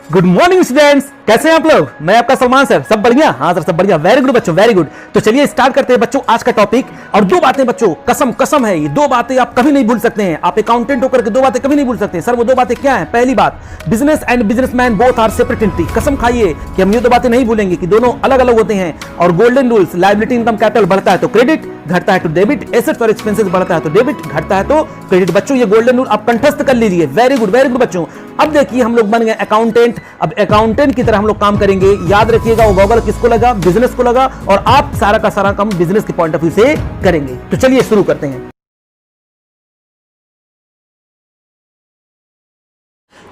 Good morning students, कैसे हैं आप लोग। मैं आपका सलमान सर। सब बढ़िया? हाँ सर, सब बढ़िया। वेरी गुड बच्चों, वेरी गुड। तो चलिए स्टार्ट करते हैं बच्चों आज का टॉपिक। और दो बातें बच्चों, कसम कसम है, ये दो बातें आप कभी नहीं भूल सकते हैं। आप अकाउंटेंट होकर के दो बातें कभी नहीं भूल सकते हैं। सर वो दो बातें क्या हैं? पहली बात, business and businessman both are separate entity. कसम खाइए कि हम ये दो बातें नहीं भूलेंगे कि दोनों अलग अलग होते हैं। और golden rules, liability income capital बढ़ता है तो क्रेडिट, घटता है तो डेबिट, एसेट्स और एक्सपेंसेस बढ़ता है तो डेबिट, घटता है तो क्रेडिट। बच्चों ये गोल्डन रूल आप कंठस्थ कर लीजिए। वेरी गुड बच्चों। अब देखिए हम लोग बन गए अकाउंटेंट। अब अकाउंटेंट की तरह हम लोग काम करेंगे। याद रखिएगा वो गॉगल किसको लगा? बिजनेस को लगा। और आप सारा का सारा काम बिजनेस के पॉइंट ऑफ व्यू से करेंगे। तो चलिए शुरू करते हैं।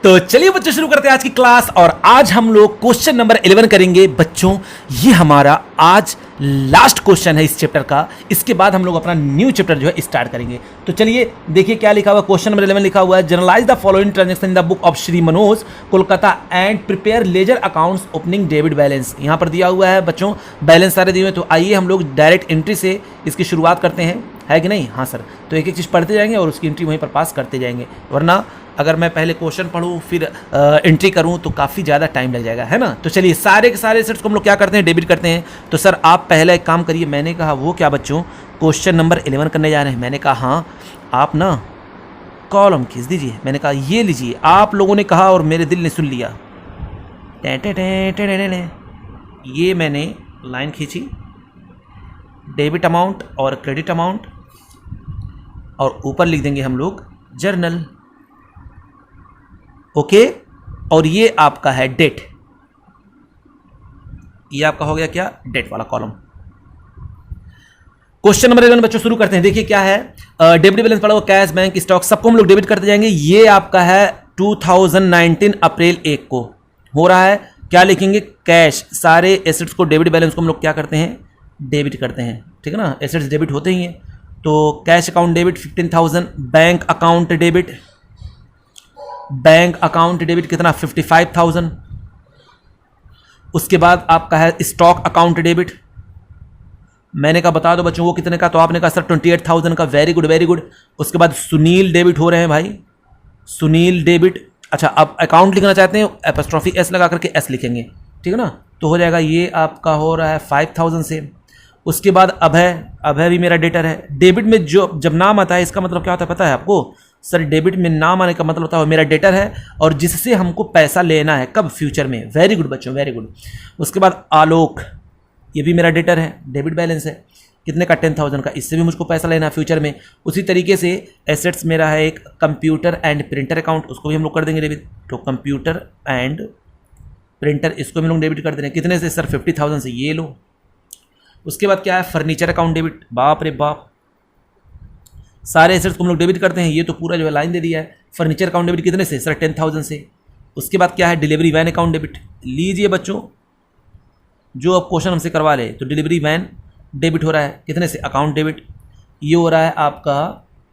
तो चलिए बच्चों शुरू करते हैं आज की क्लास। और आज हम लोग क्वेश्चन नंबर 11 करेंगे बच्चों। ये हमारा आज लास्ट क्वेश्चन है इस चैप्टर का। इसके बाद हम लोग अपना न्यू चैप्टर जो है स्टार्ट करेंगे। तो चलिए देखिए क्या लिखा हुआ। क्वेश्चन नंबर 11 लिखा हुआ है, journalise the following transaction in the book of Shri Manoj Kolkata and prepare ledger accounts opening debit balance. यहाँ पर दिया हुआ है बच्चों, बैलेंस सारे दिए हुए। तो आइए हम लोग डायरेक्ट एंट्री से इसकी शुरुआत करते हैं, है कि नहीं? हाँ सर। तो एक एक चीज़ पढ़ते जाएंगे और उसकी एंट्री वहीं पर पास करते जाएंगे, वरना अगर मैं पहले क्वेश्चन पढ़ूँ फिर एंट्री करूँ तो काफ़ी ज़्यादा टाइम लग जाएगा, है ना। तो चलिए सारे के सारे एसेट्स को हम लोग क्या करते हैं? डेबिट करते हैं। तो सर आप पहले एक काम करिए। मैंने कहा वो क्या बच्चों? क्वेश्चन नंबर 11 करने जा रहे हैं। मैंने कहा हाँ आप ना कॉलम खींच दीजिए। मैंने कहा ये लीजिए। आप लोगों ने कहा और मेरे दिल ने सुन लिया। ये मैंने लाइन खींची, डेबिट अमाउंट और क्रेडिट अमाउंट, और ऊपर लिख देंगे हम लोग जर्नल। ओके। और ये आपका है डेट। ये आपका हो गया क्या? डेट वाला कॉलम। क्वेश्चन नंबर 11 बच्चों शुरू करते हैं। देखिए क्या है, डेबिट बैलेंस पड़ा हुआ, कैश, बैंक, स्टॉक, सबको हम लोग डेबिट करते जाएंगे। ये आपका है 2019 अप्रैल 1 को हो रहा है। क्या लिखेंगे? कैश। सारे एसेट्स को, डेबिट बैलेंस को हम लोग क्या करते हैं? डेबिट करते हैं, ठीक है ना। एसेट्स डेबिट होते ही हैं। तो cash account debit 15,000, bank account debit, bank account debit कितना? 55,000। उसके बाद आपका है स्टॉक अकाउंट डेबिट। मैंने कहा बता दो बच्चों वो कितने का? तो आपने कहा सर 28,000 का। Very good very good. उसके बाद सुनील डेबिट हो रहे हैं भाई, सुनील डेबिट। अच्छा अब अकाउंट लिखना चाहते हैं, एपोस्ट्रोफी एस लगा करके एस लिखेंगे, ठीक है ना। तो हो जाएगा ये आपका हो रहा है 5,000 से। उसके बाद अभय, अभय भी मेरा डेटर है। डेबिट में जो जब नाम आता है इसका मतलब क्या होता है पता है आपको? सर डेबिट में नाम आने का मतलब होता है मेरा डेटर है और जिससे हमको पैसा लेना है, कब? फ्यूचर में। वेरी गुड बच्चों, वेरी गुड। उसके बाद आलोक, ये भी मेरा डेटर है, डेबिट बैलेंस है कितने का? 10,000 का। इससे भी मुझको पैसा लेना है फ्यूचर में। उसी तरीके से एसेट्स मेरा है एक कंप्यूटर एंड प्रिंटर अकाउंट, उसको भी हम लोग कर देंगे डेबिट। तो कंप्यूटर एंड प्रिंटर, इसको भी हम लोग डेबिट कर देंगे। कितने से? सर 50,000 से। ये लो। उसके बाद क्या है? Furniture account debit. बाप रे बाप, सारे एसेट्स को हम लोग डेबिट करते हैं। ये तो पूरा जो है लाइन दे दिया है। फर्नीचर अकाउंट डेबिट कितने से? सर 10,000 से। उसके बाद क्या है? Delivery van account debit. लीजिए बच्चों जो अब क्वेश्चन हमसे करवा ले, तो डिलीवरी वैन डेबिट हो रहा है कितने से? Account debit. ये हो रहा है आपका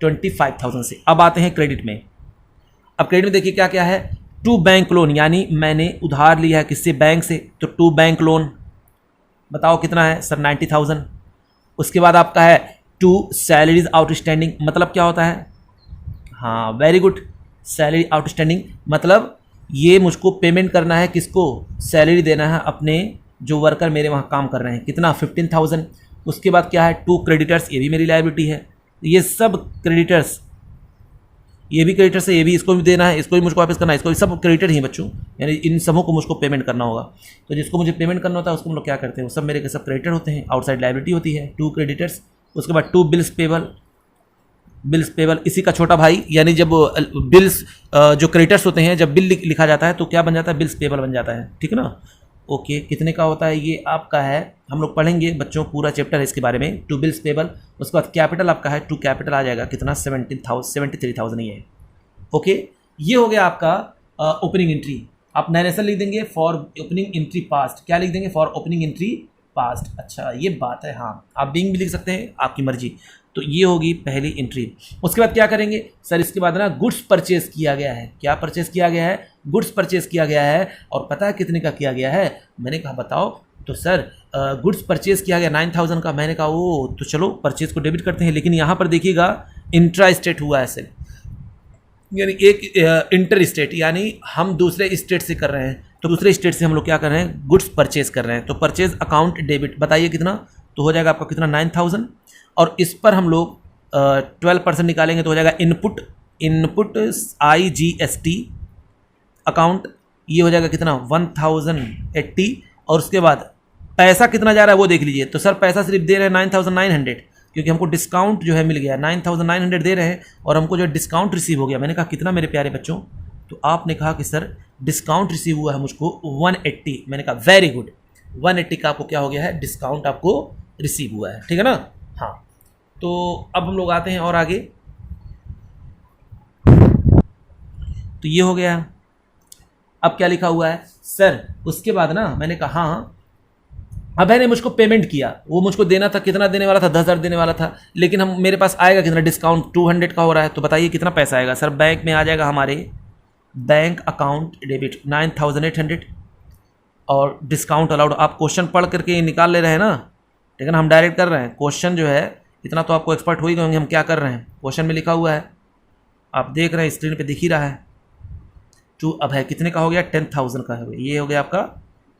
25,000 से। अब आते हैं क्रेडिट में। अब क्रेडिट में देखिए क्या क्या है। टू बैंक लोन, यानी मैंने उधार लिया है किससे? बैंक से। तो टू बैंक लोन बताओ कितना है? सर 90,000। उसके बाद आपका है टू सैलरीज आउटस्टैंडिंग। मतलब क्या होता है? हाँ वेरी गुड। सैलरी आउटस्टैंडिंग मतलब ये मुझको पेमेंट करना है, किसको? सैलरी देना है अपने जो वर्कर मेरे वहाँ काम कर रहे हैं। कितना? 15,000। उसके बाद क्या है? टू क्रेडिटर्स, ये भी मेरी लायबिलिटी है। ये सब क्रेडिटर्स, ये भी क्रेडिटर्स है, ये भी, इसको भी देना है, इसको भी मुझको वापस करना है, इसको भी, सब क्रेडिटर ही बच्चों। यानी इन सबों को मुझको पेमेंट करना होगा। तो जिसको मुझे पेमेंट करना होता है उसको हम लोग क्या करते हैं? वो सब मेरे के सब क्रेडिटर होते हैं। आउटसाइड लायबिलिटी होती है टू क्रेडिटर्स। उसके बाद to bills payable, bills payable इसी का छोटा भाई। यानी जब बिल्स जो क्रेडिटर्स होते हैं, जब बिल लिखा जाता है तो क्या बन जाता है? बिल्स पेबल बन जाता है, ठीक है ना। ओके, कितने का होता है? ये आपका है, हम लोग पढ़ेंगे बच्चों, पूरा चैप्टर है इसके बारे में। To bills payable. उसके बाद कैपिटल आपका है, टू कैपिटल आ जाएगा कितना? 73,000 ही है। ओके, ये हो गया आपका ओपनिंग एंट्री। आप नरेशन लिख देंगे फॉर ओपनिंग एंट्री पास्ट। क्या लिख देंगे? For opening entry past. अच्छा ये बात है, हाँ आप बिंग भी लिख सकते हैं, आपकी मर्जी। तो ये होगी पहली एंट्री। उसके बाद क्या करेंगे? सर इसके बाद ना गुड्स परचेज किया गया है। क्या परचेज किया गया है? गुड्स परचेज किया गया है। और पता है कितने का किया गया है? मैंने कहा बताओ। तो सर गुड्स परचेज किया गया 9,000 का। मैंने कहा ओ तो चलो परचेज को डेबिट करते हैं। लेकिन यहाँ पर देखिएगा इंट्रा स्टेट हुआ है। सर यानी एक इंटर स्टेट, यानी हम दूसरे स्टेट से कर रहे हैं, तो दूसरे स्टेट से हम लोग क्या कर रहे हैं, गुड्स परचेज कर रहे हैं, तो परचेज अकाउंट डेबिट बताइए कितना, तो हो जाएगा आपका कितना 9000, और इस पर हम लोग 12% निकालेंगे तो हो जाएगा इनपुट IGST अकाउंट, ये हो जाएगा कितना 1080, और उसके बाद पैसा कितना जा रहा है वो देख लीजिए। तो सर पैसा सिर्फ दे रहे हैं 9900, क्योंकि हमको डिस्काउंट जो है मिल गया, 9900 दे रहे हैं और हमको जो डिस्काउंट रिसीव हो गया। मैंने कहा कितना मेरे प्यारे बच्चों, तो आपने कहा कि सर डिस्काउंट रिसीव हुआ है मुझको 180। मैंने कहा वेरी गुड, 180 का आपको क्या हो गया है, डिस्काउंट आपको रिसीव हुआ है, ठीक है ना। हाँ, तो अब हम लोग आते हैं और आगे, तो ये हो गया। अब क्या लिखा हुआ है सर, उसके बाद ना मैंने कहा हाँ, अब मैंने मुझको पेमेंट किया, वो मुझको देना था, कितना देने वाला था, 10,000 देने वाला था, लेकिन हम मेरे पास आएगा कितना, डिस्काउंट 200 का हो रहा है, तो बताइए कितना पैसा आएगा। सर बैंक में आ जाएगा हमारे बैंक अकाउंट डेबिट 9800, और डिस्काउंट अलाउड, आप क्वेश्चन पढ़ करके निकाल ले रहे हैं ना, ठीक है ना, हम डायरेक्ट कर रहे हैं क्वेश्चन जो है, इतना तो आपको एक्सपर्ट हो ही गए हम क्या कर रहे हैं, क्वेश्चन में लिखा हुआ है, आप देख रहे हैं स्क्रीन पर दिख ही रहा है। अब है कितने का हो गया, 10,000 का है, ये हो गया आपका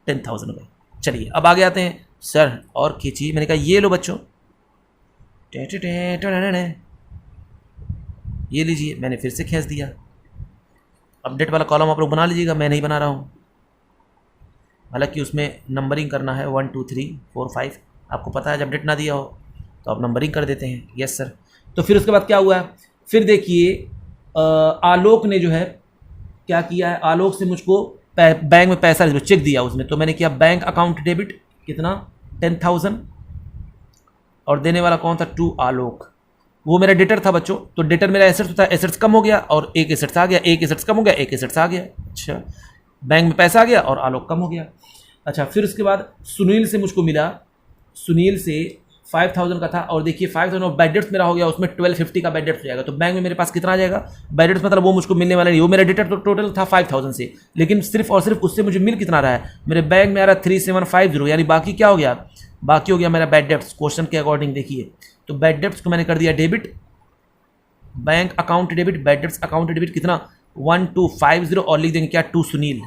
10,000 का। चलिए अब आगे आते हैं सर, और खींचिए। मैंने कहा ये लो बच्चों, ये लीजिए, मैंने फिर से खींच दिया। अपडेट वाला कॉलम आप लोग बना लीजिएगा, मैं नहीं बना रहा हूँ, हालांकि उसमें नंबरिंग करना है 1 2 3 4 5, आपको पता है जब अपडेट ना दिया हो तो आप नंबरिंग कर देते हैं। Yes sir. तो फिर उसके बाद क्या हुआ है, फिर देखिए आलोक ने जो है क्या किया है, आलोक से मुझको बैंक में पैसा चेक दिया उसने, तो मैंने किया बैंक अकाउंट डेबिट कितना 10,000, और देने वाला कौन था, टू आलोक, वो मेरा डेटर था बच्चों। तो डेटर मेरा एसेट्स था, एसेट्स कम हो गया और एक एसेट्स आ गया, एक एसेट्स कम हो गया, एक एसेट्स आ गया। अच्छा, बैंक में पैसा आ गया और आलोक कम हो गया। अच्छा, फिर उसके बाद सुनील से मुझको मिला, सुनील से 5,000 का था, और देखिए 5,000 ऑफ बैड डेट्स मेरा हो गया, उसमें 1250 का बैड डेट्स हो जाएगा। तो बैंक में मेरे पास कितना आ जाएगा बैड डेट्स, मतलब वो मुझको मिलने वाला नहीं, वो मेरा डेटर तो टोटल था 5,000 से, लेकिन सिर्फ और सिर्फ उससे मुझे मिल कितना रहा है, मेरे बैंक में आ रहा है 3750, यानी बाकी क्या हो गया, बाकी हो गया मेरा बैड डेट्स। क्वेश्चन के अकॉर्डिंग देखिए, तो बैड डेट्स को मैंने कर दिया debit, bank account debit, bad debts account debit कितना 1250, और लिख देंगे क्या, टू सुनील,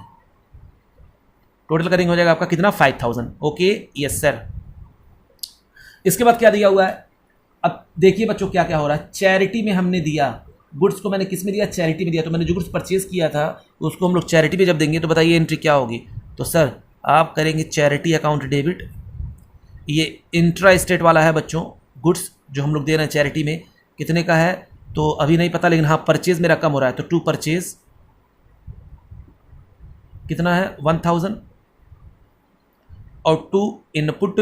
टोटल करेंगे हो जाएगा आपका कितना 5,000। Okay, yes sir. इसके बाद क्या दिया हुआ है, अब देखिए बच्चों क्या क्या हो रहा है, चैरिटी में हमने दिया, गुड्स को मैंने किस में दिया, चैरिटी में दिया। तो मैंने जो गुड्स परचेज किया था उसको हम लोग चैरिटी में जब देंगे तो बताइए एंट्री क्या होगी। तो सर आप करेंगे चैरिटी अकाउंट डेबिट, ये इंट्रा स्टेट वाला है बच्चों, गुड्स जो हम लोग दे रहे हैं चैरिटी में कितने का है तो अभी नहीं पता, लेकिन हाँ परचेज मेरा कम हो रहा है, तो टू परचेज कितना है 1,000, और टू इनपुट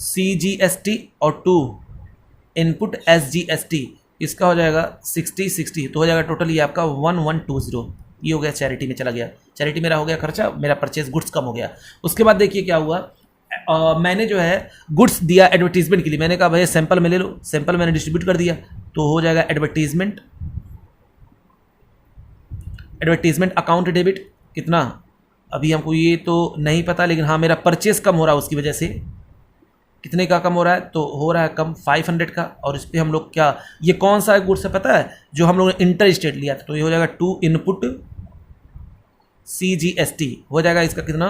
CGST, और टू इनपुट SGST, इसका हो जाएगा 60, तो हो जाएगा टोटल ये आपका 1120। ये हो गया चैरिटी में चला गया, चैरिटी मेरा हो गया खर्चा, मेरा परचेज गुड्स कम हो गया। उसके बाद देखिए क्या हुआ, मैंने जो है गुड्स दिया एडवर्टीजमेंट के लिए, मैंने कहा भैया सैंपल में ले लो, सैंपल मैंने डिस्ट्रीब्यूट कर दिया, तो हो जाएगा एडवर्टीजमेंट अकाउंट डेबिट कितना, अभी हमको ये तो नहीं पता, लेकिन हाँ मेरा परचेज कम हो रहा है उसकी वजह से, कितने का कम हो रहा है, तो हो रहा है कम 500 का। और इस पर हम लोग क्या, ये कौन सा गुड्स है पता है, जो हम लोगों ने इंटर स्टेट लिया था, तो ये हो जाएगा टू इनपुट CGST, हो जाएगा इसका कितना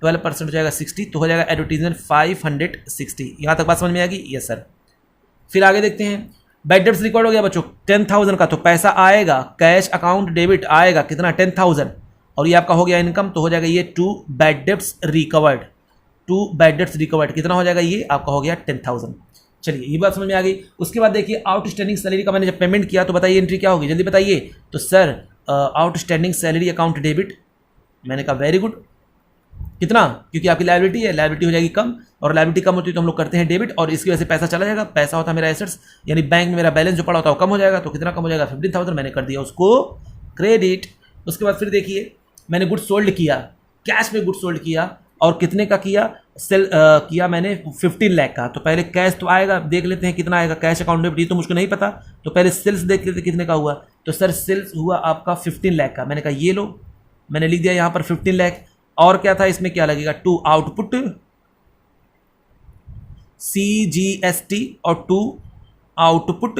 12% हो जाएगा 60, तो हो जाएगा एडवर्टीजमेंट 560। यहाँ तक बात समझ में आएगी, यस सर। फिर आगे देखते हैं, बैड डेट्स रिकॉर्ड हो गया बच्चों 10,000 का, तो पैसा आएगा कैश अकाउंट डेबिट आएगा कितना 10,000, और ये आपका हो गया इनकम, तो हो जाएगा ये to bad debts recovered, to bad debts recovered कितना हो जाएगा, ये आपका हो गया 10,000। चलिए ये बात समझ में आ गई। उसके बाद देखिए आउटस्टैंडिंग सैलरी का मैंने जब पेमेंट किया तो बताइए एंट्री क्या होगी, जल्दी बताइए। तो sir outstanding salary account debit, मैंने कहा वेरी गुड, कितना, क्योंकि आपकी लायबिलिटी है, लायबिलिटी हो जाएगी कम, और लायबिलिटी कम होती है तो हम लोग करते हैं डेबिट, और इसकी वजह से पैसा चला जाएगा, पैसा होता है मेरा एसेट्स, यानी बैंक में मेरा बैलेंस जो पड़ा होता है वो कम हो जाएगा, तो कितना कम हो जाएगा 15,000, मैंने कर दिया उसको क्रेडिट। उसके बाद फिर देखिए मैंने गुड्स सोल्ड किया, कैश में गुड्स सोल्ड किया, और कितने का किया, सेल किया मैंने 15 लाख का। तो पहले कैश तो आएगा, देख लेते हैं कितना आएगा कैश अकाउंट डेबिट, ये तो मुझको नहीं पता, तो पहले सेल्स देख लेते कितने का हुआ। तो सर सेल्स हुआ आपका 15 लाख का, मैंने कहा ये लो, मैंने लिख दिया यहाँ पर 15 लाख। और क्या था इसमें, क्या लगेगा, टू आउटपुट CGST, और टू आउटपुट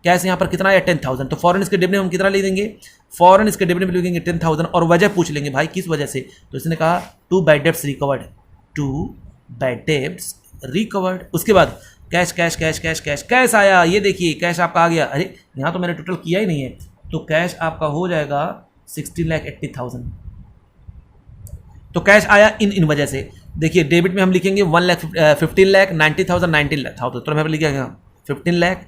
कैश यहाँ पर कितना आया 10,000, तो फॉरन इसके डेबिट में हम कितना ले देंगे, फॉरन इसके डेबिट में लिखेंगे 10,000 और वजह पूछ लेंगे भाई किस वजह से, तो इसने कहा to bad debts recovered, to bad debts recovered. उसके बाद cash cash cash cash cash cash आया, ये देखिए कैश आपका आ गया, अरे यहाँ तो मैंने टोटल किया ही नहीं है, तो कैश आपका हो जाएगा 16,80,000। तो कैश आया इन वजह से। देखिए डेबिट में हम लिखेंगे 15,90,000 19,000, तो मैं लिखा गया 15 लाख,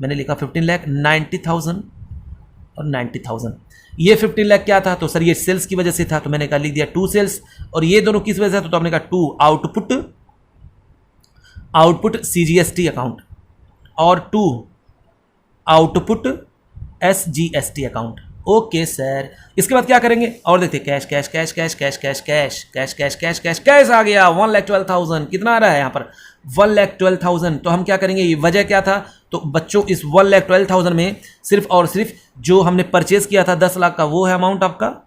मैंने लिखा 15,90,000 और 90,000। ये 15 लाख क्या था, तो सर ये सेल्स की वजह से था, तो मैंने कहा लिख दिया टू सेल्स। और ये दोनों किस वजह से, तो आपने कहा टू आउटपुट CGST अकाउंट और to output SGST account. Okay sir, इसके बाद क्या करेंगे और देखते हैं, cash cash cash cash cash cash cash cash cash cash cash cash आ गया 1,12,000। कितना आ रहा है यहाँ पर 1,12,000। तो हम क्या करेंगे, ये वजह क्या था, तो बच्चों इस 1,12,000 में सिर्फ और सिर्फ जो हमने परचेज किया था 10 लाख का, वो है अमाउंट आपका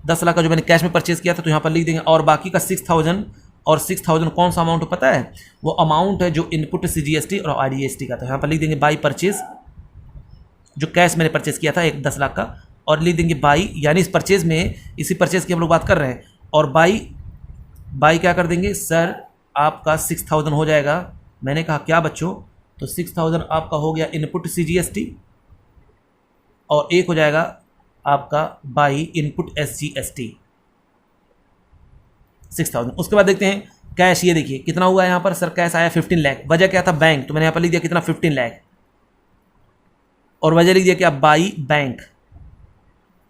10 लाख का जो मैंने कैश में परचेज किया था, तो यहाँ पर लिख देंगे। और बाकी का 6,000 और 6,000 कौन सा अमाउंट पता है, वो अमाउंट है जो इनपुट CGST और IDST का था। यहाँ पर लिख देंगे बाई परचेज, जो कैश मैंने परचेज किया था 10 लाख का, और लिख देंगे बाई, यानी इस परचेज में, इसी परचेज की हम लोग बात कर रहे हैं, और बाई क्या कर देंगे सर, आपका 6,000 हो जाएगा। मैंने कहा क्या बच्चों, तो 6,000 आपका हो गया इनपुट CGST और एक हो जाएगा आपका बाई इनपुट SGST 6,000। उसके बाद देखते हैं कैश, ये देखिए कितना हुआ है यहाँ पर, सर कैश आया 15 लाख। वजह क्या था, बैंक, तो मैंने यहाँ पर लिख दिया कितना 15 लाख, और वजह लिख दिया क्या, बाई बैंक।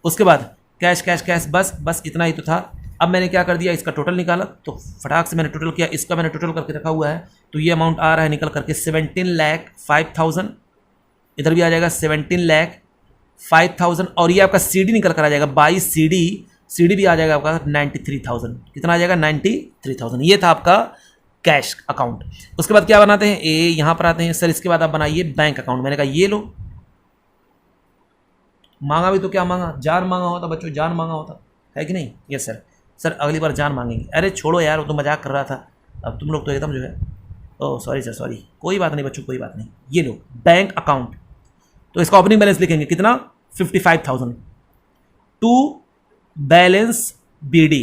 उसके बाद कैश कैश कैश, बस इतना ही तो था। अब मैंने क्या कर दिया, इसका टोटल निकाला, तो फटाक से मैंने टोटल किया, इसका मैंने टोटल करके रखा हुआ है, तो ये अमाउंट आ रहा है निकल करके 17,05,000। इधर भी आ जाएगा 17,05,000, और ये आपका CD निकल कर आ जाएगा बाई CD भी आ जाएगा आपका 93,000। कितना आ जाएगा 93,000। ये था आपका कैश अकाउंट। उसके बाद क्या बनाते हैं, यहाँ पर आते हैं सर, इसके बाद आप बनाइए बैंक अकाउंट। मैंने कहा ये लो, मांगा भी तो क्या मांगा, जान मांगा होता बच्चों, जान मांगा होता है कि नहीं। यस सर अगली बार जान मांगेंगे। अरे छोड़ो यार, वो तो मजाक कर रहा था, अब तुम लोग तो एकदम जो है, ओह सॉरी सर सॉरी, कोई बात नहीं बच्चों, कोई बात नहीं। ये लो बैंक अकाउंट, तो इसका ओपनिंग बैलेंस लिखेंगे कितना 55,000। टू बैलेंस BD,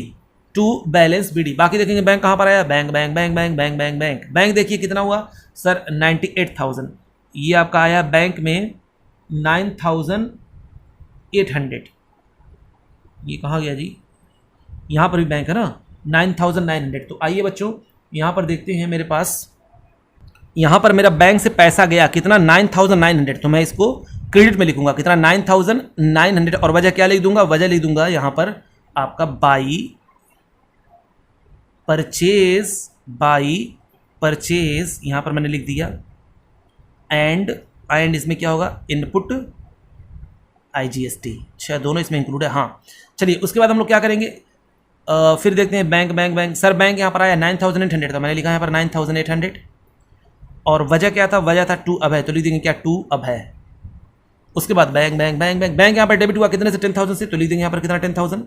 बाकी देखेंगे बैंक कहाँ पर आया, bank bank bank bank bank bank bank bank देखिए कितना हुआ सर 98,000। ये आपका आया बैंक में 9,800। ये कहाँ गया जी, यहाँ पर भी बैंक है ना 9,900। तो आइए बच्चों यहाँ पर देखते हैं, मेरे पास यहाँ पर मेरा बैंक से पैसा गया कितना 9,900, तो मैं इसको क्रेडिट में लिखूंगा कितना 9,900, और वजह क्या लिख दूंगा, वजह लिख दूंगा यहाँ पर आपका बाई परचेज, यहाँ पर मैंने लिख दिया, एंड इसमें क्या होगा इनपुट IGST। अच्छा दोनों इसमें इंक्लूड है, हाँ चलिए। उसके बाद हम लोग क्या करेंगे, फिर देखते हैं bank bank bank. Sir bank यहाँ पर आया 9,800 का, मैंने लिखा यहाँ पर 9,800, और वजह क्या था, वजह था टू अब है, तो लिख देंगे क्या टू अब है। उसके बाद bank bank bank bank bank यहाँ पर डेबिट हुआ कितने से 10,000 से, तो लिख देंगे यहाँ पर कितना 10,000।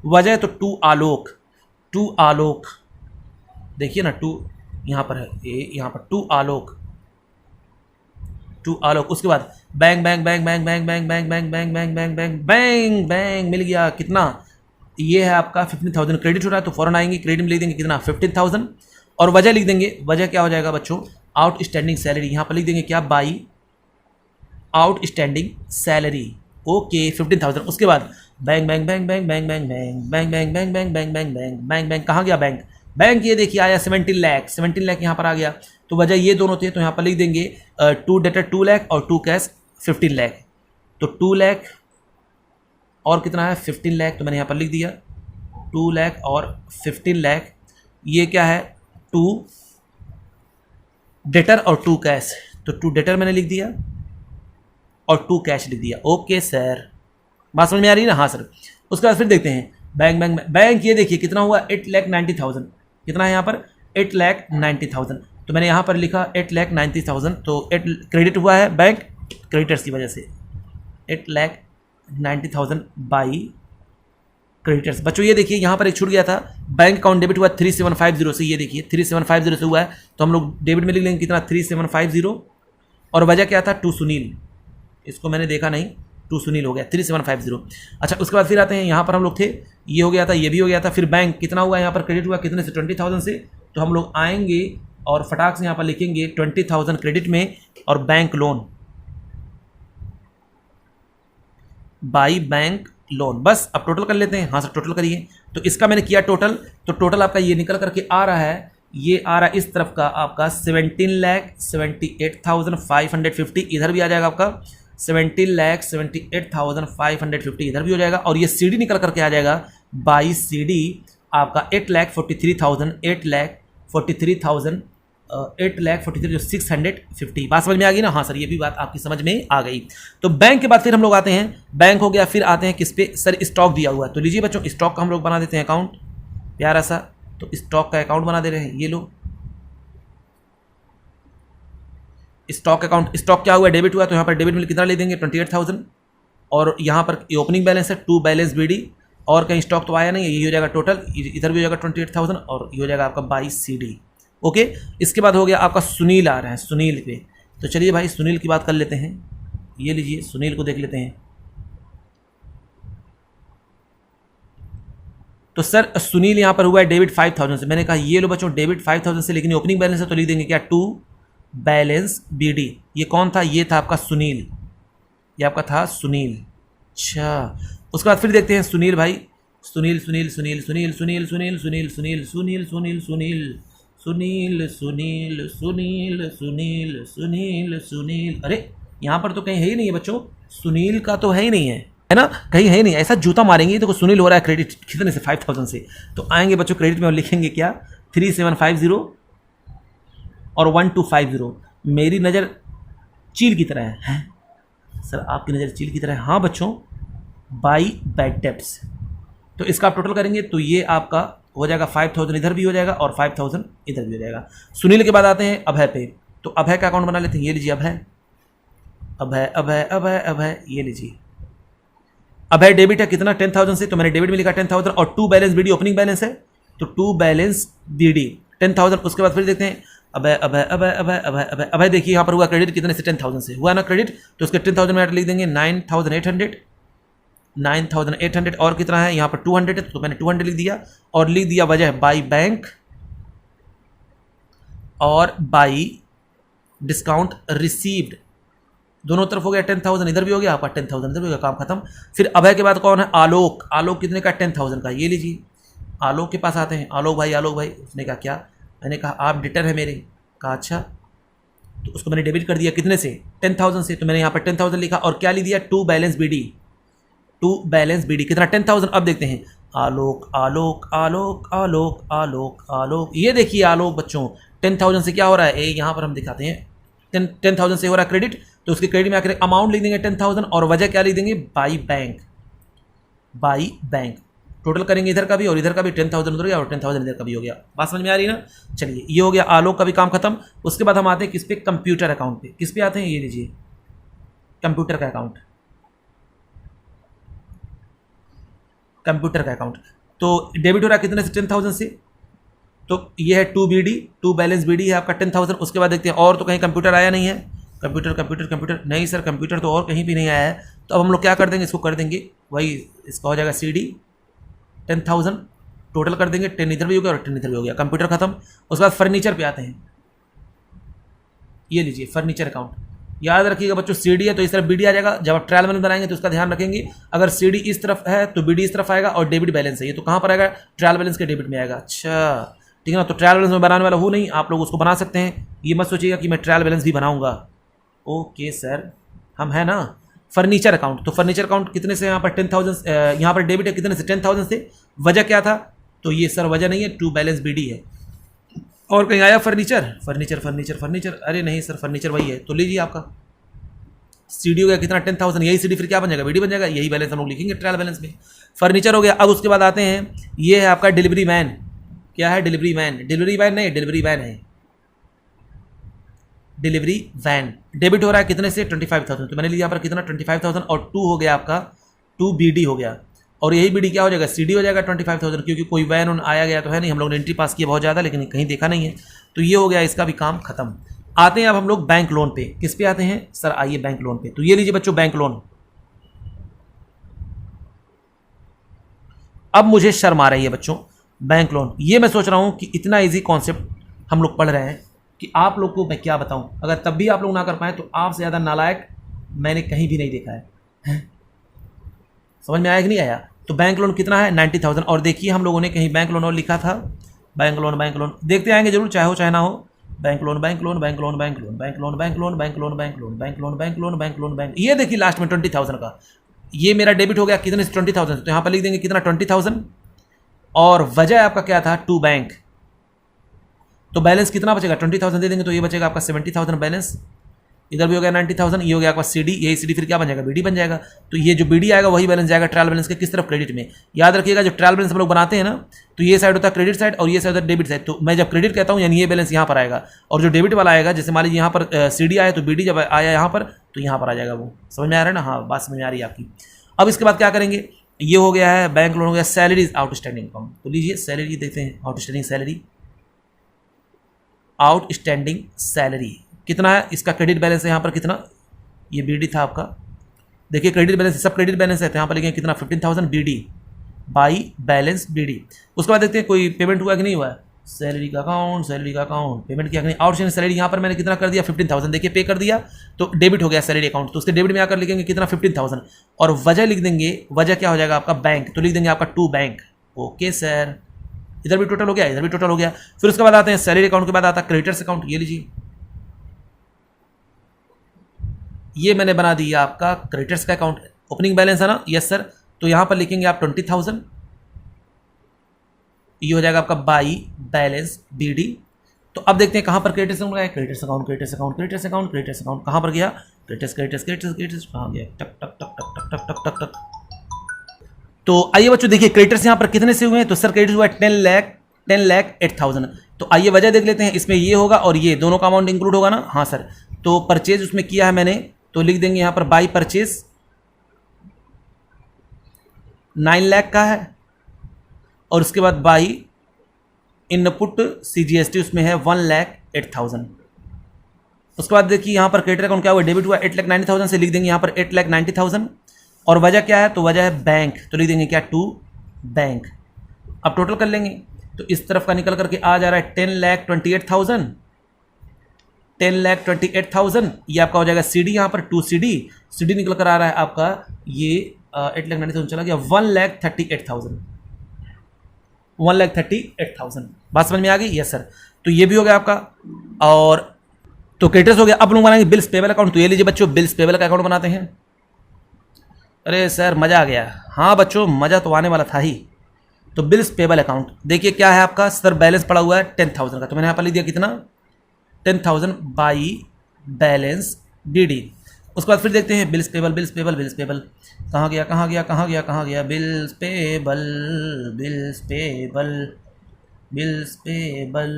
वजह तो टू आलोक देखिए ना, टू यहाँ पर है, ये यहाँ पर टू आलोक। उसके बाद bank bank bank bank bank bank bank bank bank bank bank bank bank bank मिल गया कितना, ये है आपका 15,000 क्रेडिट हो रहा है, तो फौरन आएंगे क्रेडिट में लिख देंगे कितना 15,000, और वजह लिख देंगे, वजह क्या हो जाएगा बच्चों आउटस्टैंडिंग सैलरी। यहाँ पर लिख देंगे क्या बाई आउटस्टैंडिंग सैलरी, ओके 15,000। उसके बाद bank bank bank bank bank bank bank bank bank bank bank bank bank bank bank bank कहाँ गया बैंक, ये देखिए आया 17 लाख यहाँ पर आ गया। तो वजह ये दोनों थे, तो यहाँ पर लिख देंगे टू डेटर 2 लाख और टू कैश 15 लाख। तो 2 लाख और कितना है 15 लाख, तो मैंने यहाँ पर लिख दिया 2 लाख और 15 लाख। ये क्या है 2 डेटर और 2 कैश, तो 2 डेटर मैंने लिख दिया और 2 कैश लिख दिया। ओके सर बात समझ में आ रही है ना, हाँ सर। उसके बाद फिर देखते हैं बैंक बैंक बैंक, ये देखिए कितना हुआ 8,90,000। कितना है यहाँ पर 8,90,000, तो मैंने यहाँ पर लिखा 8,90,000, तो 8 क्रेडिट हुआ है बैंक क्रेडिटर्स की वजह से 8,90,000 बाई क्रेडिटर्स। बच्चों ये देखिए यहाँ पर एक छूट गया था, बैंक अकाउंट डेबिट हुआ 3750 से, ये देखिए 3750 से हुआ है, तो हम लोग डेबिट में लिख लेंगे कितना 3750, और वजह क्या था टू सुनील, इसको मैंने देखा नहीं, टू सुनील हो गया 3750। अच्छा उसके बाद फिर आते हैं यहाँ पर हम लोग थे, ये हो गया था, ये भी हो गया था, फिर बैंक कितना हुआ यहाँ पर क्रेडिट हुआ कितने से 20,000 से, तो हम लोग आएंगे और फटाक से यहाँ पर लिखेंगे 20,000 क्रेडिट में और bank loan, by bank loan. बस अब टोटल कर लेते हैं, हाँ सर टोटल करिए। तो इसका मैंने किया टोटल, तो टोटल आपका ये निकल करके आ रहा है, ये आ रहा है इस तरफ का आपका 17,78,550, इधर भी आ जाएगा आपका 17,78,550, इधर भी हो जाएगा, और ये CD निकल करके आ जाएगा बाई CD आपका 8,43,650। बात समझ में आ गई ना? हाँ सर ये भी बात आपकी समझ में आ गई। तो बैंक के बाद फिर हम लोग आते हैं, बैंक हो गया, फिर आते हैं किस पे सर, स्टॉक दिया हुआ है। तो लीजिए बच्चों स्टॉक का हम लोग बना देते हैं अकाउंट प्यारा सा, तो स्टॉक का अकाउंट बना दे रहे हैं, ये लो स्टॉक अकाउंट। स्टॉक क्या हुआ, डेबिट हुआ, तो यहाँ पर डेबिट में कितना ले देंगे 28,000, और यहाँ पर ओपनिंग बैलेंस है टू बैलेंस BD, और कहीं स्टॉक तो आया नहीं है, ये हो जाएगा टोटल, इधर भी हो जाएगा 28,000 और ये हो जाएगा आपका बाई CD। ओके इसके बाद हो गया आपका सुनील आ रहा है, सुनील पे, तो चलिए भाई सुनील की बात कर लेते हैं, ये लीजिए सुनील को देख लेते हैं। तो सर सुनील यहाँ पर हुआ है डेबिट 5,000 से, मैंने कहा ये लो बच्चों डेबिट 5,000 से, लेकिन ओपनिंग बैलेंस है तो लिख देंगे क्या टू बैलेंस BD। ये कौन था, ये था आपका सुनील, ये आपका था सुनील। अच्छा उसके बाद फिर देखते हैं सुनील भाई, सुनील सुनील सुनील सुनील सुनील सुनील सुनील सुनील सुनील सुनील सुनील सुनील सुनील सुनील सुनील सुनील सुनील, अरे यहाँ पर तो कहीं है ही नहीं है बच्चों, सुनील का तो है ही नहीं है ना, कहीं है ही नहीं। ऐसा जूता मारेंगे तो सुनील हो रहा है क्रेडिट कितने से 5,000 से, तो आएंगे बच्चों क्रेडिट में और लिखेंगे क्या 3750 और 1250। मेरी नज़र चील की तरह है सर, आपकी नज़र चील की तरह है, हाँ बच्चों बाई बैड डेब्ट्स। तो इसका आप टोटल करेंगे तो ये आपका हो जाएगा 5,000 इधर भी हो जाएगा और 5,000 इधर भी हो जाएगा। सुनील के बाद आते हैं अभय पे, तो अभय का अकाउंट बना लेते हैं, ये लीजिए अभय अभय अभय अभय अभय, ये लीजिए अभय डेबिट है कितना 10,000 से, तो मैंने डेबिट में लिखा 10,000, और to balance BD opening balance है, तो टू बैलेंस BD 10,000। उसके बाद फिर देखते हैं अभय अभय अभय अभय अभय अभय अभय, देखिए यहाँ पर हुआ क्रेडिट कितने से 10,000 से हुआ ना क्रेडिट, तो उसके 10,000 में लिख देंगे 9,800 और कितना है यहाँ पर 200 है, तो मैंने 200 लिख दिया, और लिख दिया वजह बाई बैंक और बाई डिस्काउंट रिसीव्ड, दोनों तरफ हो गया 10,000, इधर भी हो गया आपका 10,000 इधर भी हो गया, काम खत्म। फिर अभय के बाद कौन है आलोक, आलोक कितने का 10,000 का, ये लीजिए आलोक के पास आते हैं, आलोक भाई उसने कहा क्या, मैंने कहा आप डिटर है मेरे, कहा अच्छा, तो उसको मैंने डेबिट कर दिया कितने से 10,000 से, तो मैंने यहाँ पर 10,000 लिखा और क्या लिख दिया टू बैलेंस BD कितना 10,000। अब देखते हैं आलोक आलोक आलोक आलोक आलोक आलोक, ये देखिए आलोक बच्चों 10,000 से क्या हो रहा है, यहाँ पर हम दिखाते हैं 10,000 से हो रहा है क्रेडिट, तो उसके क्रेडिट में आकर अमाउंट लिख देंगे 10,000 और वजह क्या लिख देंगे बाई बैंक। टोटल करेंगे इधर का भी और इधर का भी 10,000 उधर गया और 10,000 इधर का भी हो गया। बात समझ में आ रही है ना? चलिए ये हो गया आलोक का भी काम खत्म। उसके बाद हम आते हैं किस पे, कंप्यूटर अकाउंट पे। किस पे आते हैं, ये लीजिए कंप्यूटर का अकाउंट, कंप्यूटर का अकाउंट। तो डेबिट हो रहा है कितने से 10,000 से, तो ये है टू बैलेंस BD है आपका 10,000। उसके बाद देखते हैं और तो कहीं कंप्यूटर आया नहीं है, कंप्यूटर नहीं सर, कंप्यूटर तो और कहीं भी नहीं आया है। तो अब हम लोग क्या कर देंगे, इसको कर देंगे वही, इसका हो जाएगा CD 10,000, टोटल कर देंगे 10 इधर भी हो गया और 10 इधर भी हो गया, कंप्यूटर खत्म। उसके बाद फर्नीचर पे आते हैं, ये लीजिए फर्नीचर अकाउंट। याद रखिएगा बच्चों CD है तो इस तरफ BD आ जाएगा, जब आप ट्रायल बैलेंस बनाएंगे तो उसका ध्यान रखेंगे, अगर CD इस तरफ है तो BD इस तरफ आएगा और डेबिट बैलेंस है ये तो कहाँ पर आएगा, ट्रायल बैलेंस के डेबिट में आएगा। अच्छा ठीक है ना, तो ट्रायल बैलेंस में बनाने वाला हूँ नहीं, आप लोग उसको बना सकते हैं, ये मत सोचिएगा कि मैं ट्रायल बैलेंस भी बनाऊंगा। ओके सर, हम है ना। फर्नीचर अकाउंट, तो फर्नीचर अकाउंट कितने से यहाँ पर 10,000, यहाँ पर डेबिट है कितने से 10,000 से, वजह क्या था, तो ये सर वजह नहीं है, टू बैलेंस BD है। और कहीं आया फर्नीचर, अरे नहीं सर फर्नीचर वही है, तो लीजिए आपका CD हो गया कितना 10,000, यही CD फिर क्या बन जाएगा, BD बन जाएगा, यही बैलेंस हम लोग लिखेंगे ट्रायल बैलेंस में। फर्नीचर हो गया। अब उसके बाद आते हैं, ये है आपका डिलीवरी मैन। क्या है, डिलीवरी वैन नहीं, डिलीवरी वैन है, डिलीवरी वैन। डेबिट हो रहा है कितने से 25,000, तो मैंने लिया यहाँ पर कितना 25,000 और टू हो गया आपका, टू BD हो गया, और यही बीडी क्या हो जाएगा, सीडी हो जाएगा 25,000, क्योंकि कोई वैन उन आया गया तो है नहीं, हम लोग ने एंट्री पास किया बहुत ज़्यादा लेकिन कहीं देखा नहीं है। तो ये हो गया, इसका भी काम खत्म। आते हैं अब हम लोग बैंक लोन पे। किस पे आते हैं सर, आइए बैंक लोन पे। तो ये लीजिए बच्चों बैंक लोन। अब मुझे शर्म आ रही है बच्चों, बैंक लोन, ये मैं सोच रहा हूं कि इतना इजी कॉन्सेप्ट हम लोग पढ़ रहे हैं कि आप लोग को मैं क्या बताऊं, अगर तब भी आप लोग ना कर पाए तो आपसे ज़्यादा नालायक मैंने कहीं भी नहीं देखा है। समझ में आया कि नहीं आया। तो बैंक लोन कितना है 90,000। और देखिए हम लोगों ने कहीं बैंक लोन और लिखा था, बैंक लोन देखते आएंगे जरूर, चाहे हो चाहे ना हो। Bank loan bank loan bank loan bank loan bank loan bank loan bank loan bank loan bank loan bank loan bank loan bank, ये देखिए लास्ट में 20,000 का ये मेरा डेबिट हो गया कितने से 20,000। तो यहाँ पर लिख देंगे कितना 20,000, और वजह आपका क्या था टू बैंक। तो बैलेंस कितना बचेगा 20,000 दे देंगे तो ये बचेगा आपका 70,000 बैलेंस। इधर भी हो गया 90,000, ये हो गया आपका सीडी, यही सीडी फिर क्या बन जाएगा बीडी बन जाएगा। तो ये जो बीडी आएगा वही बैलेंस जाएगा ट्रायल बैलेंस के किस तरफ, क्रेडिट में। याद रखिएगा जब ट्रायल बैलेंस हम लोग बनाते हैं ना तो ये साइड होता है क्रेडिट साइड और ये साइड होता है डेबिट साइड। तो मैं जब क्रेडिट कहता हूँ यानी ये बैलेंस यहाँ पर आएगा, और जो डेबिट वाला आएगा जैसे मान लीजिए यहाँ पर सीडी आया तो बीडी जब आया यहाँ पर तो यहाँ पर आ जाएगा वो। समझ में आ रहा है ना, हाँ बात समझ में आ रही है आपकी। अब इसके बाद क्या करेंगे, ये हो गया है बैंक लोन हो गया, सैलरीज आउटस्टैंडिंग इनकम। तो लीजिए सैलरी देखते हैं, आउटस्टैंडिंग सैलरी, आउटस्टैंडिंग सैलरी कितना है, इसका क्रेडिट बैलेंस है यहाँ पर कितना, ये बीडी था आपका, देखिए क्रेडिट बैलेंस सब क्रेडिट बैलेंस है, तो यहाँ पर लिखेंगे कितना 15,000 बीडी बाई बैलेंस बीडी। उसके बाद देखते हैं कोई पेमेंट हुआ कि नहीं हुआ है, सैलरी का अकाउंट पेमेंट किया कि नहीं। आउटस्टैंडिंग सैलरी यहाँ पर मैंने कितना कर दिया 15,000, देखिए पे कर दिया तो डेबिट हो गया सैलरी अकाउंट। तो उसके डेबिट में आकर लिखेंगे कितना 15,000, और वजह लिख देंगे, वजह क्या हो जाएगा आपका बैंक, तो लिख देंगे आपका टू बैंक। ओके सर, इधर भी टोटल हो गया, इधर भी टोटल हो गया। फिर उसके बाद आते हैं सैलरी अकाउंट के बाद आता है क्रेडिटर्स अकाउंट। ये लीजिए ये मैंने बना दिया आपका क्रेडिटर्स का अकाउंट, ओपनिंग बैलेंस है ना, यस सर। तो यहाँ पर लिखेंगे आप 20,000, ये हो जाएगा आपका बाई बैलेंस बीडी। तो अब देखते हैं कहाँ पर क्रेडिटर्स अकाउंट गया, creditors account creditors account creditors account creditors account कहाँ पर गया, क्रेडिटर्स क्रेडिटर्स क्रेडिटर्स क्रेडिटर्स कहाँ गया, टक टक टक टक टक टक टक टक। तो आइए बच्चों देखिए क्रेडिटर्स यहाँ पर कितने से हुए हैं, तो सर क्रेडिट हुआ 10,08,000। तो आइए वजह देख लेते हैं, इसमें ये होगा और ये दोनों का अमाउंट इंक्लूड होगा ना, हाँ सर। तो परचेज उसमें किया है मैंने, तो लिख देंगे यहाँ पर बाई परचेज 9 लाख का है, और उसके बाद बाई इनपुट CGST उसमें है 1,08,000। उसके बाद देखिए यहाँ पर क्रेडिट अकाउंट क्या हुआ, डेबिट हुआ 8,90,000 से लिख देंगे यहाँ पर 8,90,000, और वजह क्या है, तो वजह है बैंक, तो लिख देंगे क्या टू बैंक। अब टोटल कर लेंगे तो इस तरफ का निकल करके आ जा रहा है 10,28,000, 10,28,000 ये आपका हो जाएगा सीडी, यहाँ पर 2 सीडी निकल कर आ रहा है आपका ये 8,90,000 चला गया 1,38,000, 1,38,000। बात समझ में आ गई, यस सर। तो ये भी हो गया आपका, और तो क्रेडिटर्स हो गया। अब लोग बनाएंगे बिल्स पेबल अकाउंट। तो ये लीजिए बच्चों बिल्स पेबल का अकाउंट बनाते हैं। अरे सर मज़ा आ गया, हाँ बच्चों मज़ा तो आने वाला था ही। तो बिल्स पेबल अकाउंट देखिए क्या है आपका, सर बैलेंस पड़ा हुआ है 10,000 का, तो मैंने यहाँ पर लिख दिया कितना 10,000 बाई बैलेंस बीडी। उसके बाद फिर देखते हैं bills payable bills payable bills payable कहाँ गया कहाँ गया कहाँ गया कहाँ गया, bills payable bills payable bills payable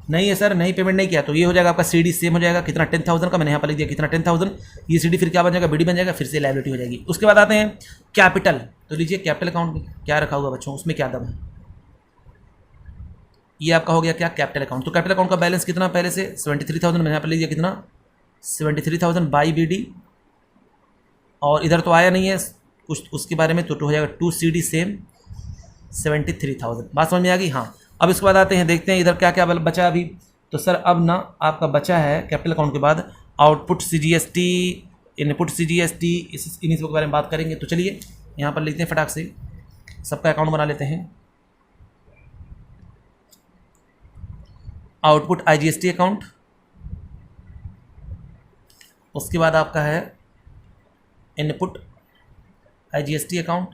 नहीं है सर, नहीं पेमेंट नहीं किया। तो ये हो जाएगा आपका सीडी सेम हो जाएगा कितना 10,000 का, मैंने यहाँ पर लिख दिया कितना 10,000, ये सीडी फिर क्या बन जाएगा बीडी बन जाएगा, फिर से लायबिलिटी हो जाएगी। उसके बाद आते हैं कैपिटल। तो लीजिए कैपिटल अकाउंट में क्या रखा हुआ बच्चों, उसमें क्या दम है, ये आपका हो गया क्या कैपिटल अकाउंट। तो कैपिटल अकाउंट का बैलेंस कितना पहले से 73,000, मैंने यहाँ पर लिख दिया कितना 73,000 बाई बीडी, और इधर तो आया नहीं है कुछ उसके बारे में, तो हो जाएगा 2 CD सेम 73,000। बात समझ में आ गई, हाँ। अब इसके बाद आते हैं देखते हैं इधर क्या क्या बचा अभी। तो सर अब ना आपका बचा है कैपिटल अकाउंट के बाद आउटपुट CGST, इनपुट CGST, इन्हीं सब के बारे में बात करेंगे। तो चलिए यहाँ पर लिखते हैं फटाक से, सबका अकाउंट बना लेते हैं। आउटपुट IGST अकाउंट, उसके बाद आपका है इनपुट IGST अकाउंट,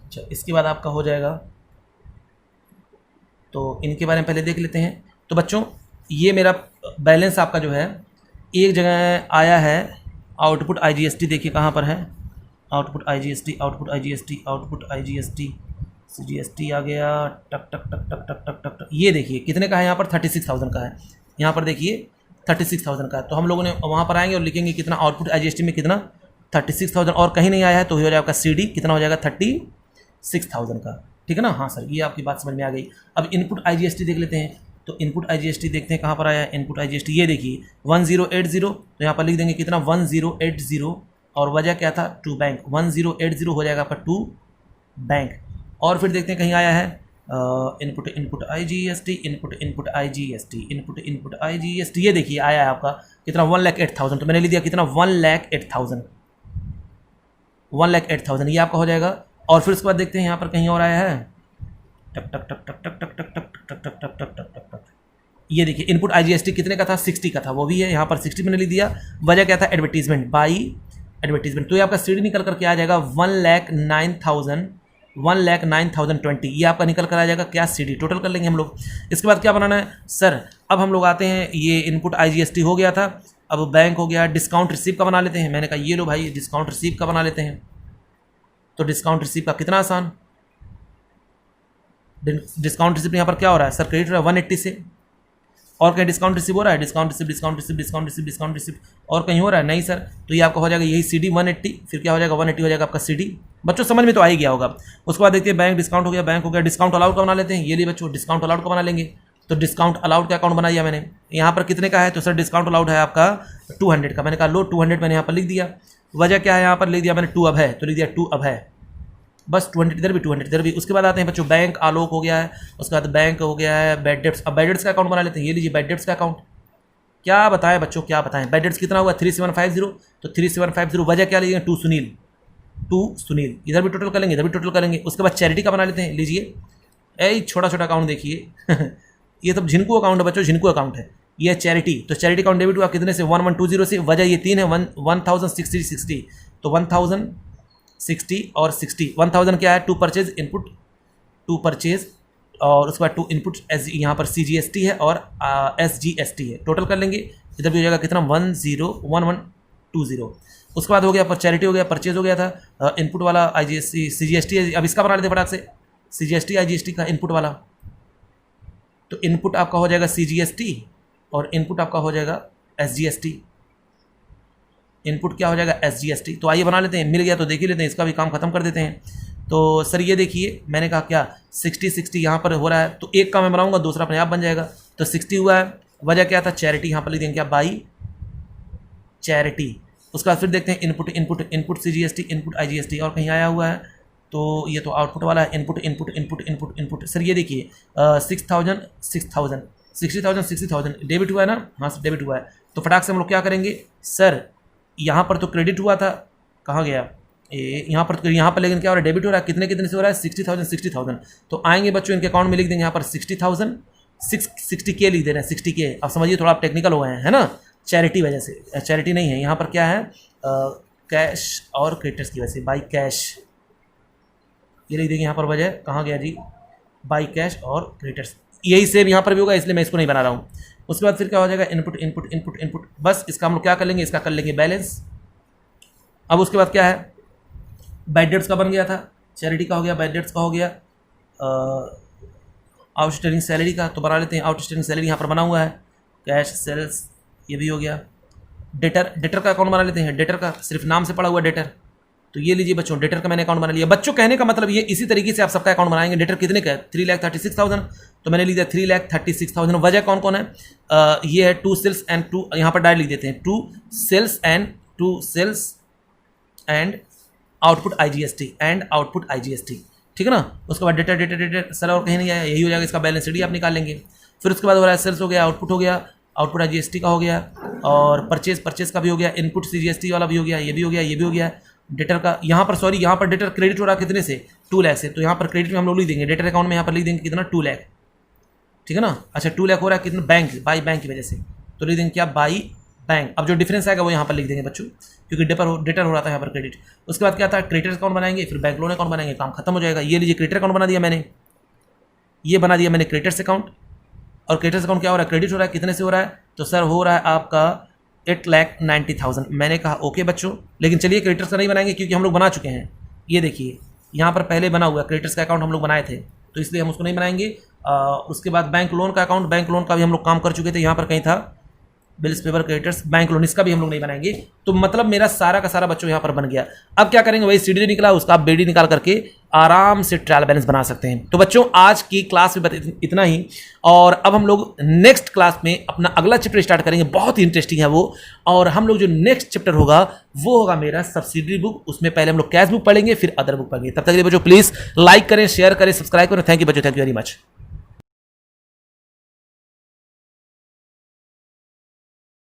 अच्छा इसके बाद आपका हो जाएगा, तो इनके बारे में पहले देख लेते हैं। तो बच्चों ये मेरा बैलेंस आपका जो है एक जगह आया है आउटपुट IGST, देखिए कहाँ पर है output IGST output IGST output IGST CGST आ गया, टक टक टक टक टक टक टक टक, ये देखिए कितने का है यहाँ पर 36,000 का है, यहाँ पर देखिए 36,000 का है। तो हम लोगों ने वहाँ पर आएंगे और लिखेंगे कितना आउटपुट IGST में कितना 36,000 और कहीं नहीं आया है तो हो जाएगा आपका CD कितना हो जाएगा 36,000 का। ठीक है ना। हाँ सर, ये आपकी बात समझ में आ गई। अब इनपुट IGST देख लेते हैं। तो इनपुट IGST देखते हैं कहाँ पर आया है इनपुट IGST। ये देखिए 1080, तो यहाँ पर लिख देंगे कितना 1080 और वजह क्या था टू बैंक। 1080 हो जाएगा आपका टू बैंक। और फिर देखते हैं कहीं आया है इनपुट IGST इनपुट IGST ये देखिए आया है आपका कितना 1,08,000। तो मैंने लिख दिया कितना 1,08,000 ये आपका हो जाएगा। और फिर उसके बाद देखते हैं यहाँ पर कहीं और आया है टक टक टक टक टक टक टक टक टक टक टक टक टक टक टक। ये देखिए इनपुट IGST कितने का था 60 का था, वो भी है यहाँ पर 60 मैंने लिख दिया। वजह क्या था एडवर्टीजमेंट बाई एडवर्टीजमेंट। तो ये आपका CD निकल करके आ जाएगा 1,09,020 ये आपका निकल कर आ जाएगा क्या CD। टोटल कर लेंगे हम लोग। इसके बाद क्या बनाना है सर, अब हम लोग आते हैं ये इनपुट IGST हो गया था, अब बैंक हो गया। डिस्काउंट रिसीव का बना लेते हैं। मैंने कहा ये लो भाई डिस्काउंट रिसीव का बना लेते हैं। तो डिस्काउंट रिसीव का कितना आसान, डिस्काउंट रिसीव यहाँ पर क्या हो रहा है सर क्रेडिट हो रहा है 180 से, और कहीं डिस्काउंट रिसीव हो रहा है डिस्काउंट रिसीव और कहीं हो रहा है नहीं सर। तो ये आपका हो जाएगा यही CD 180, फिर क्या हो जाएगा 180 हो जाएगा आपका CD। बच्चों समझ में तो आ ही गया होगा। उसके बाद देखते हैं बैंक डिस्काउंट हो गया, बैंक हो गया। डिस्काउंट अलाउड का बना लेते हैं। ये लिए बच्चों डिस्काउंट अलाउड का बना लेंगे। तो डिस्काउंट अलाउड का अकाउंट बना दिया मैंने। यहाँ पर कितने का है तो सर डिस्काउंट अलाउड है आपका 200 का। मैंने कहा लो 200 मैंने यहाँ पर लिख दिया। वजह क्या है यहाँ पर लिख दिया मैंने 2 अब है तो लिख दिया 2 अब है, बस 200 इधर भी 200 इधर भी। उसके बाद आते हैं बच्चों बैंक आलोक हो गया है, उसके बाद बैंक हो गया है बैड डेट्स। अब बैड डेट्स का अकाउंट बना लेते हैं। ये लीजिए बैड डेट्स का अकाउंट। क्या बताएं बच्चों क्या बताएं, बैड डेट्स कितना हुआ 3750। तो 3750 वजह क्या लीजिए 2 सुनील इधर भी टोटल करेंगे इधर भी टोटल करेंगे। उसके बाद चैरिटी का बना लेते हैं। लीजिए छोटा छोटा अकाउंट देखिए ये तो झिनको अकाउंट है बच्चों, झिनको अकाउंट है ये चैरिटी। तो चैरिटी अकाउंट डेबिट हुआ कितने से 1120 से। वजह ये 3 है 1060 तो 1060 और 60 1000 क्या है to purchase input to purchase और उसके बाद टू इनपुट यहाँ पर CGST है और SGST है। टोटल कर लेंगे इधर भी हो जाएगा कितना 101120। उसके बाद हो गया चैरिटी हो गया परचेज हो गया था इनपुट वाला IGST CGST है। अब इसका बना लेते फटाक से CGST IGST का इनपुट वाला। तो इनपुट आपका हो जाएगा CGST और इनपुट आपका हो जाएगा SGST। इनपुट क्या हो जाएगा SGST। तो आइए बना लेते हैं, मिल गया तो देख ही लेते हैं, इसका भी काम खत्म कर देते हैं। तो सर ये देखिए मैंने कहा क्या 60 यहाँ पर हो रहा है तो एक का मैं बनाऊंगा दूसरा अपने आप बन जाएगा। तो 60 हुआ है। वजह क्या था चैरिटी, यहाँ पर लिख देंगे क्या बाई चैरिटी। उसके बाद फिर देखते हैं इनपुट CGST इनपुट IGST और कहीं आया हुआ है तो ये तो आउटपुट वाला है इनपुट। सर ये देखिए 60,000 डेबिट हुआ है ना। हाँ सर डेबिट हुआ है। तो फटाक से हम लोग क्या करेंगे सर, यहाँ पर तो क्रेडिट हुआ था, कहाँ गया यहाँ पर लेकिन क्या हो रहा है डेबिट हो रहा है। कितने से हो रहा है 60,000। तो आएंगे बच्चों इनके अकाउंट में लिख देंगे यहाँ पर 60,000 60K लिख दे रहे हैं 60K। अब समझिए थोड़ा आप टेक्निकल हो गए हैं है ना, चैरिटी वजह से। चैरिटी नहीं है यहाँ पर क्या है कैश और क्रेडिटर्स की वजह से बाई कैश ये लिख देंगे यहाँ पर। वजह कहाँ गया जी बाई कैश और क्रेडिटर्स। यही सेम यहाँ पर भी होगा इसलिए मैं इसको नहीं बना रहा हूँ। उसके बाद फिर क्या हो जाएगा इनपुट बस इसका हम लोग क्या कर लेंगे इसका कर लेंगे बैलेंस। अब उसके बाद क्या है बैड डेट्स का बन गया था, चैरिटी का हो गया, बैड डेट्स का हो गया, आउटस्टैंडिंग सैलरी का तो बना लेते हैं। आउटस्टैंडिंग सैलरी यहाँ पर बना हुआ है, कैश सेल्स ये भी हो गया। डेटर का अकाउंट बना लेते हैं। डेटर का सिर्फ नाम से पड़ा हुआ डेटर। तो ये लीजिए बच्चों डेटर का मैंने अकाउंट बना लिया। बच्चों कहने का मतलब ये इसी तरीके से आप सबका अकाउंट बनाएंगे। डेटर कितने का है 3,36,000 तो मैंने लिख दिया 3,36,000। वजह कौन कौन है ये है 2 सेल्स एंड 2 यहाँ पर डायरेक्ट लिख देते हैं 2 sales and output IGST and output IGST। ठीक है ना। उसके बाद डेटर सर और कहीं नहीं आया, यही हो जाएगा इसका बैलेंस शीट आप निकाल लेंगे। फिर उसके बाद हो रहा है सेल्स हो गया, आउटपुट हो गया, आउटपुट IGST का हो गया और परचेज का भी हो गया, इनपुट CGST वाला भी हो गया, ये भी हो गया, ये भी हो गया। डेटर का यहाँ पर सॉरी यहाँ पर डेटर क्रेडिट हो रहा है कितने से 2 लाख से। तो यहाँ पर क्रेडिट में हम लोग लिख देंगे डेटर अकाउंट में यहाँ पर लिख देंगे कितना 2 लाख। ठीक है ना। अच्छा 2 लाख हो रहा है कितना बैंक बाई बैंक की वजह से तो लिख देंगे क्या बाई बैंक। अब जो डिफरेंस आएगा वो यहाँ पर लिख देंगे बच्चों क्योंकि डेटर हो रहा था यहाँ पर क्रेडिट। उसके बाद क्या था क्रेडिटर अकाउंट बनाएंगे फिर बैंक लोन अकाउंट बनाएंगे, काम खत्म हो जाएगा। ये लीजिए क्रेडिटर अकाउंट बना दिया मैंने, ये बना दिया मैंने क्रेडिटर्स अकाउंट। और क्रेडिटर्स अकाउंट क्या हो रहा है क्रेडिट हो रहा है कितने से हो रहा है तो सर हो रहा है आपका 8,90,000। मैंने कहा ओके बच्चों, लेकिन चलिए क्रेडिटर्स का नहीं बनाएंगे क्योंकि हम लोग बना चुके हैं। ये देखिए यहाँ पर पहले बना हुआ क्रेडिटर्स का अकाउंट हम लोग बनाए थे तो इसलिए हम उसको नहीं बनाएंगे। उसके बाद बैंक लोन का अकाउंट, बैंक लोन का भी हम लोग काम कर चुके थे। यहाँ पर कहीं था bills paper creditors, bank loan, इसका भी हम लोग नहीं बनाएंगे। तो मतलब मेरा सारा का सारा बच्चों यहाँ पर बन गया। अब क्या करेंगे, वही सीडी निकला, उसका आप बीडी निकाल करके आराम से ट्रायल बैलेंस बना सकते हैं। तो बच्चों आज की क्लास में इतना ही, और अब हम लोग नेक्स्ट क्लास में अपना अगला चैप्टर स्टार्ट करेंगे, बहुत ही इंटरेस्टिंग है वो। और हम लोग जो नेक्स्ट चैप्टर होगा वो होगा मेरा सब्सिडरी बुक। उसमें पहले हम लोग कैश बुक पढ़ेंगे, फिर अदर बुक पढ़ेंगे। तब तक के लिए बच्चों प्लीज लाइक करें, शेयर करें, सब्सक्राइब करें। थैंक यू बच्चों, थैंक यू वेरी मच।